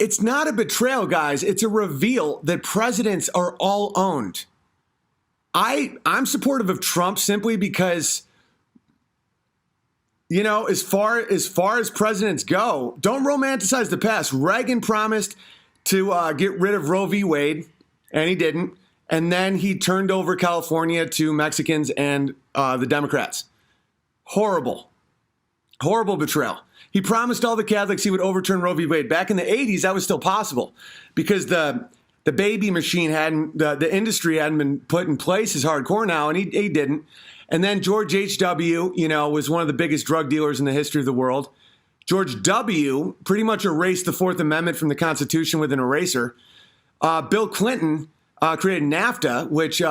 It's not a betrayal, guys. It's a reveal that presidents are all owned. I'm supportive of Trump simply because, you know, as far as presidents go, don't romanticize the past. Reagan promised to get rid of Roe v. Wade, and he didn't. And then he turned over California to Mexicans and the Democrats. Horrible betrayal. He promised all the Catholics he would overturn Roe v. Wade. Back in the 80s, that was still possible because the baby machine the industry hadn't been put in place as hardcore now, and he didn't. And then George H.W., you know, was one of the biggest drug dealers in the history of the world. George W. pretty much erased the Fourth Amendment from the Constitution with an eraser. Bill Clinton created NAFTA, which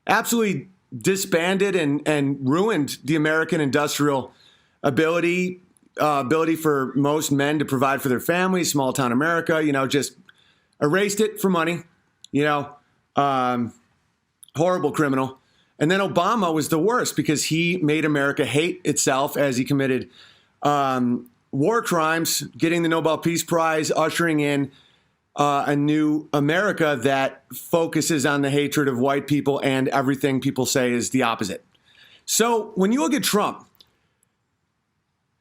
absolutely disbanded and ruined the American industrial ability for most men to provide for their families, small town America, you know, just erased it for money, you know, horrible criminal. And then Obama was the worst because he made America hate itself as he committed war crimes, getting the Nobel Peace Prize, ushering in a new America that focuses on the hatred of white people and everything people say is the opposite. So when you look at Trump,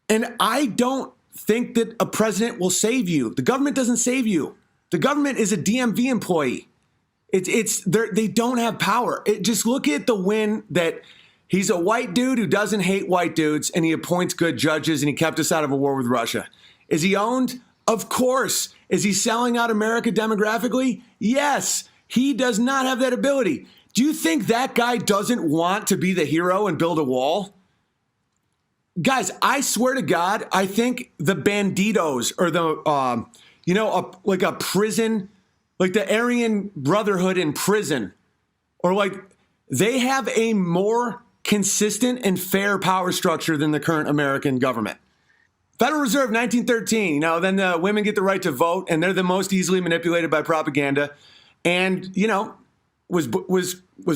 and I don't think that a president will save you. The government doesn't save you. The government is a DMV employee. They don't have power. Just look at the win that he's a white dude who doesn't hate white dudes, and he appoints good judges, and he kept us out of a war with Russia. Is he owned? Of course. Is he selling out America demographically? Yes. He does not have that ability. Do you think that guy doesn't want to be the hero and build a wall? Guys, I swear to God, I think the banditos or the, like a prison, like the Aryan Brotherhood in prison, or like they have a more consistent and fair power structure than the current American government. Federal Reserve, 1913, you know, then the women get the right to vote, and they're the most easily manipulated by propaganda. And, you know, was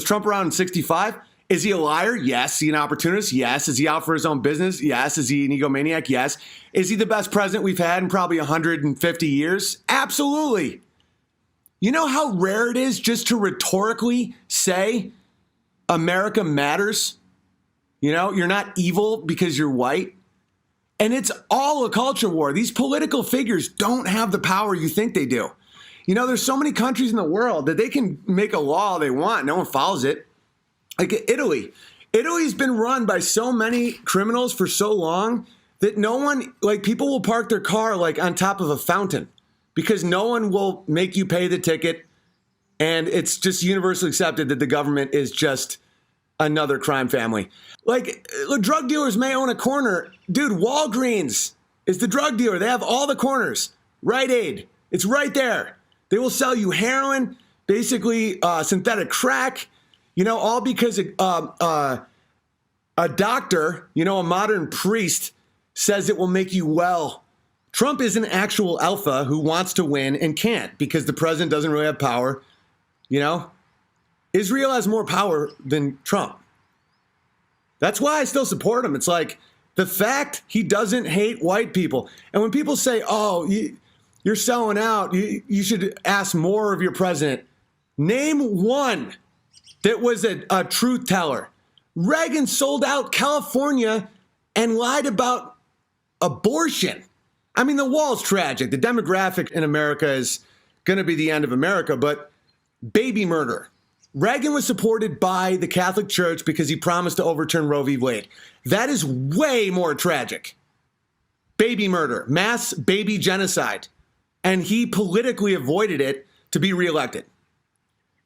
Trump around in 65? Is he a liar? Yes. Is he an opportunist? Yes. Is he out for his own business? Yes. Is he an egomaniac? Yes. Is he the best president we've had in probably 150 years? Absolutely. You know how rare it is just to rhetorically say America matters? You know, you're not evil because you're white. And it's all a culture war. These political figures don't have the power you think they do. You know, there's so many countries in the world that they can make a law they want. No one follows it. Like Italy. Italy's been run by so many criminals for so long that no one, like people will park their car like on top of a fountain because no one will make you pay the ticket. And it's just universally accepted that the government is just another crime family. Like drug dealers may own a corner. Dude, Walgreens is the drug dealer. They have all the corners. Rite Aid, it's right there. They will sell you heroin, basically synthetic crack, you know, all because a doctor, you know, a modern priest says it will make you well. Trump is an actual alpha who wants to win and can't because the president doesn't really have power. You know, Israel has more power than Trump. That's why I still support him. It's like the fact he doesn't hate white people. And when people say, oh, you're selling out, you should ask more of your president. Name one that was a truth teller. Reagan sold out California and lied about abortion. I mean, the wall's tragic. The demographic in America is going to be the end of America, but baby murder. Reagan was supported by the Catholic Church because he promised to overturn Roe v. Wade. That is way more tragic. Baby murder, mass baby genocide. And he politically avoided it to be reelected.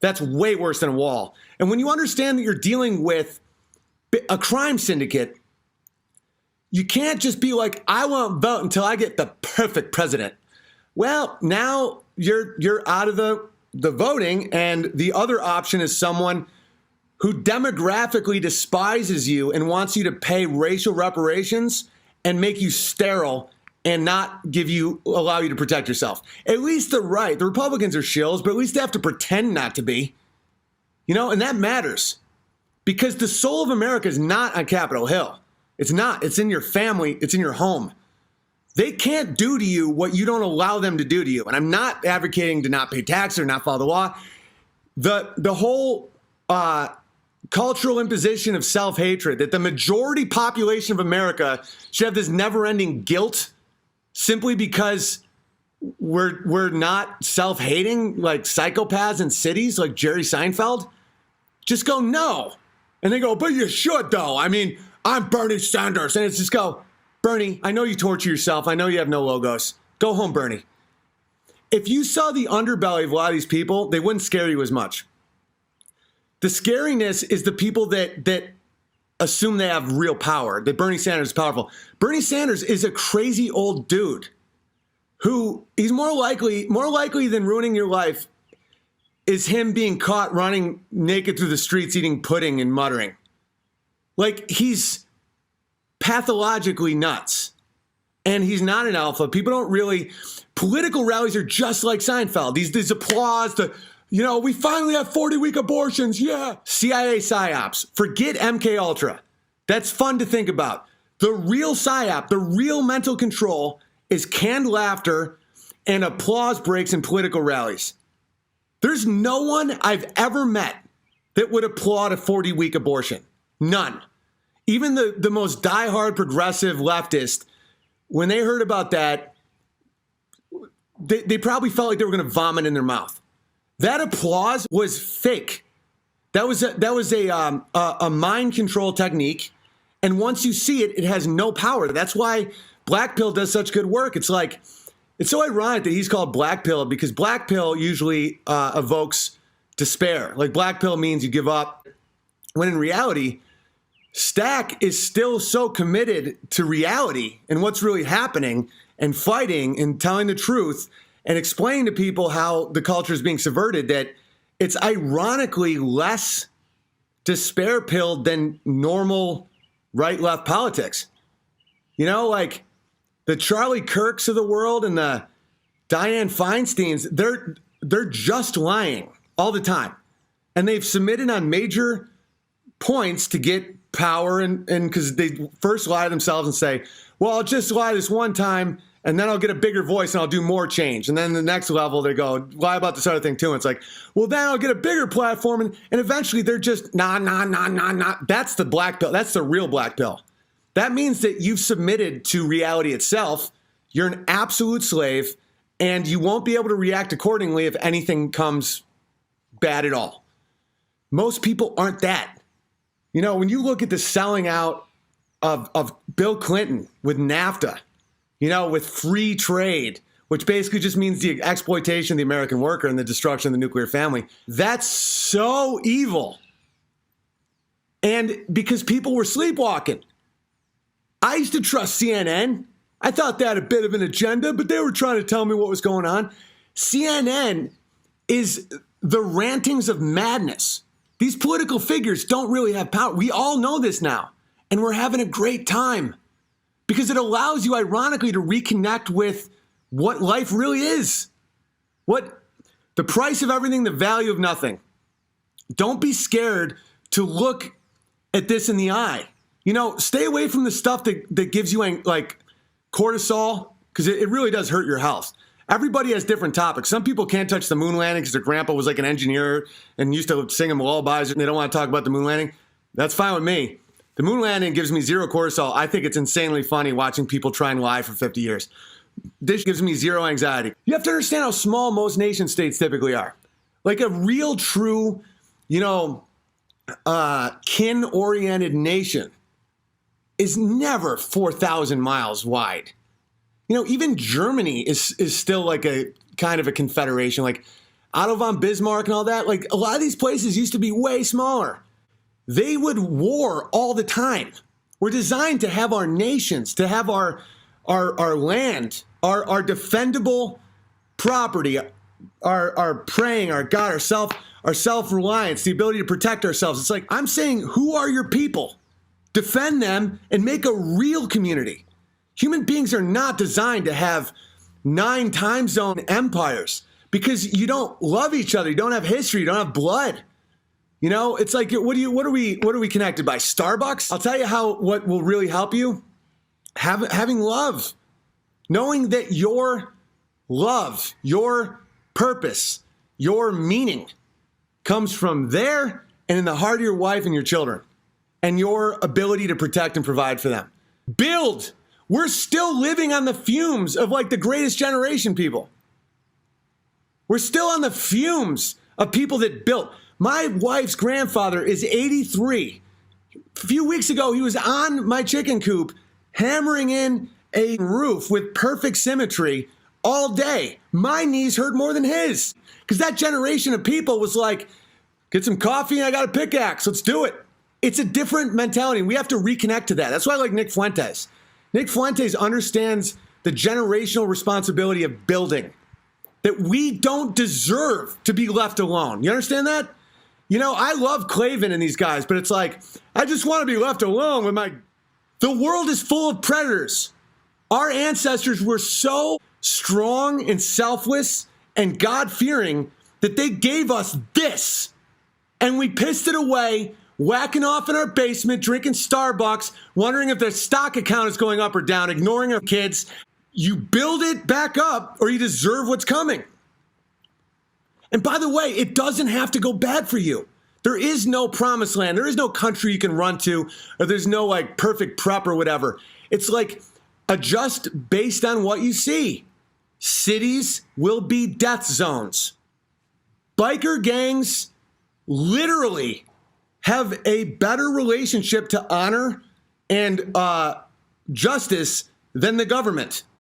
That's way worse than a wall. And when you understand that you're dealing with a crime syndicate, you can't just be like, I won't vote until I get the perfect president. Well, now you're out of the voting, and the other option is someone who demographically despises you and wants you to pay racial reparations and make you sterile and not allow you to protect yourself. At least the right, the Republicans are shills, but at least they have to pretend not to be. You know, and that matters because the soul of America is not on Capitol Hill. It's not. It's in your family. It's in your home. They can't do to you what you don't allow them to do to you. And I'm not advocating to not pay tax or not follow the law. The whole cultural imposition of self-hatred, that the majority population of America should have this never-ending guilt simply because we're not self-hating like psychopaths in cities like Jerry Seinfeld. Just go, no. And they go, but you should though. I mean, I'm Bernie Sanders. And it's just go, Bernie, I know you torture yourself. I know you have no logos. Go home, Bernie. If you saw the underbelly of a lot of these people, they wouldn't scare you as much. The scariness is the people that assume they have real power, that Bernie Sanders is powerful. Bernie Sanders is a crazy old dude who he's more likely than ruining your life is him being caught running naked through the streets eating pudding and muttering. Like, he's pathologically nuts. And he's not an alpha. People don't really... Political rallies are just like Seinfeld. These applause, we finally have 40-week abortions, yeah. CIA PSYOPs. Forget MK Ultra. That's fun to think about. The real PSYOP, the real mental control is canned laughter and applause breaks in political rallies. There's no one I've ever met that would applaud a 40-week abortion. None. Even the most diehard progressive leftist, when they heard about that, they probably felt like they were going to vomit in their mouth. That applause was fake. That was a mind control technique. And once you see it, it has no power. That's why Black Pill does such good work. It's like, it's so ironic that he's called Black Pill because Black Pill usually evokes despair. Like Black Pill means you give up. When in reality, Stack is still so committed to reality and what's really happening and fighting and telling the truth and explaining to people how the culture is being subverted that it's ironically less despair-pilled than normal right-left politics. Like the Charlie Kirks of the world and the Dianne Feinsteins, they're just lying all the time. And they've submitted on major points to get power and because they first lie to themselves and say, well, I'll just lie this one time and then I'll get a bigger voice and I'll do more change. And then the next level, they go, lie about this other thing too. And it's like, well, then I'll get a bigger platform. And eventually they're just, nah. That's the Black Pill. That's the real Black Pill. That means that you've submitted to reality itself. You're an absolute slave and you won't be able to react accordingly if anything comes bad at all. Most people aren't that. When you look at the selling out of Bill Clinton with NAFTA, with free trade, which basically just means the exploitation of the American worker and the destruction of the nuclear family, that's so evil. And because people were sleepwalking. I used to trust CNN. I thought they had a bit of an agenda, but they were trying to tell me what was going on. CNN is the rantings of madness. These political figures don't really have power. We all know this now, and we're having a great time because it allows you, ironically, to reconnect with what life really is. What the price of everything, the value of nothing. Don't be scared to look at this in the eye. Stay away from the stuff that gives you like cortisol because it really does hurt your health. Everybody has different topics. Some people can't touch the moon landing because their grandpa was like an engineer and used to sing them lullabies and they don't want to talk about the moon landing. That's fine with me. The moon landing gives me zero cortisol. I think it's insanely funny watching people try and lie for 50 years. This gives me zero anxiety. You have to understand how small most nation states typically are. Like a real, true, kin-oriented nation is never 4,000 miles wide. Even Germany is still like a kind of a confederation, like Otto von Bismarck and all that. Like a lot of these places used to be way smaller. They would war all the time. We're designed to have our nations, to have our land, our defendable property, our praying, our God, our self-reliance, the ability to protect ourselves. It's like, I'm saying, who are your people? Defend them and make a real community. Human beings are not designed to have 9 time zone empires because you don't love each other. You don't have history. You don't have blood. It's like, what are we connected by? Starbucks? I'll tell you what will really help you. Having love. knowing that your love, your purpose, your meaning comes from there and in the heart of your wife and your children and your ability to protect and provide for them. Build. We're still living on the fumes of like the greatest generation people. We're still on the fumes of people that built. My wife's grandfather is 83. A few weeks ago, he was on my chicken coop hammering in a roof with perfect symmetry all day. My knees hurt more than his because that generation of people was like, get some coffee and I got a pickaxe. Let's do it. It's a different mentality. We have to reconnect to that. That's why I like Nick Fuentes. Nick Fuentes understands the generational responsibility of building, that we don't deserve to be left alone. You understand that? You know, I love Clavin and these guys, but it's like, I just want to be left alone with my... The world is full of predators. Our ancestors were so strong and selfless and God-fearing that they gave us this. And we pissed it away, whacking off in our basement, drinking Starbucks, wondering if their stock account is going up or down, ignoring our kids. You build it back up or you deserve what's coming. And by the way, it doesn't have to go bad for you. There is no promised land. There is no country you can run to, or there's no like perfect prep or whatever. It's like adjust based on what you see. Cities will be death zones. Biker gangs literally have a better relationship to honor and justice than the government.